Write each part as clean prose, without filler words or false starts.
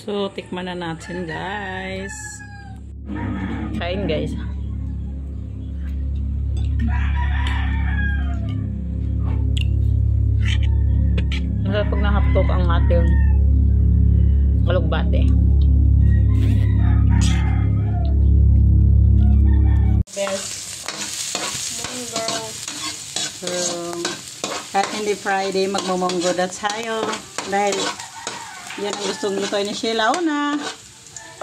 So, tikman na natin, guys. Kain, guys. Masarap pag nahaptok ang ating alugbate. Best. So, kahit hindi Friday, magmumunggo na tayo. Dahil yan ang gustong lutoy ni Sheila. Una,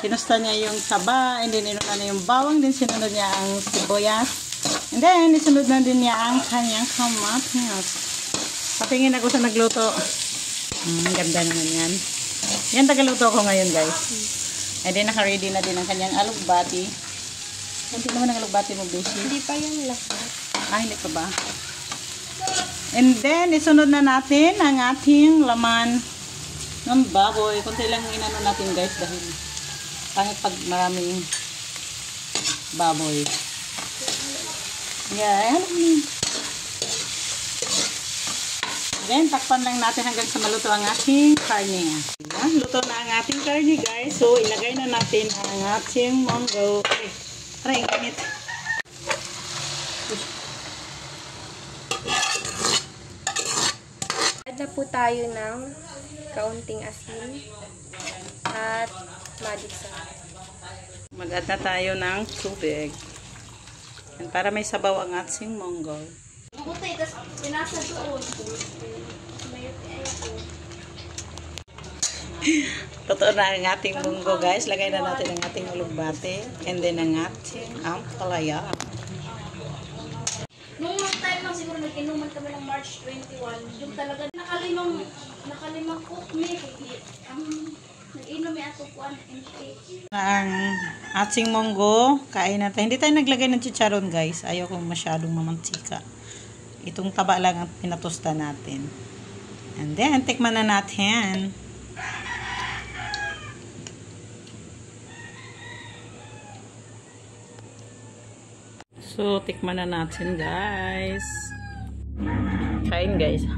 kinusta niya yung saba, and then inuna na yung bawang, din sinunod niya ang sibuyas, and then isunod na din niya ang kanyang kamatis. Patingin ako sa nagluto. Ganda naman yan. Yan tagaluto ko ngayon, guys. And then naka-ready na din ang kanyang alugbati. Hindi naman ang alugbati mo, Beshi. Hindi pa yan lahat. Hindi pa ba? And then, isunod na natin ang ating laman ng baboy. Kunti lang inano natin, guys, dahil pangit pag maraming baboy. Yeah, then, takpan lang natin hanggang sa maluto ang ating karne. Ayan, luto na ang ating karne, guys. So, ilagay na natin ang ating munggo. Okay. Aray, init. Add na po tayo ng kaunting asin at magic sarap. Mag-add na tayo ng tubig. And para may sabaw ang ating munggo. Buti, tapos pinasa doon. Totoo na ang ating munggo, guys. Lagay na natin ang ating alugbate. And then ang ating ampalaya. Nung time lang siguro nag-inuman kami ng March 21, yung talaga nakalimang cook me. Nag-inom may ato po Ang ating munggo, kain natin. Hindi tayo naglagay ng chicharon, guys. Ayaw kong masyadong mamantika. Itong taba lang ang pinatosta natin. And then, tikman na natin. So, tikman na natin, guys. Kain, guys.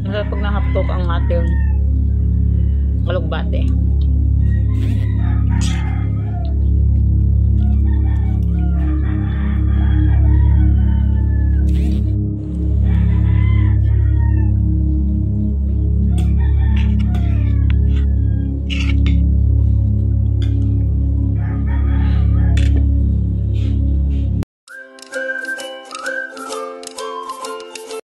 Masarap pag nahaptok ang ating alugbate.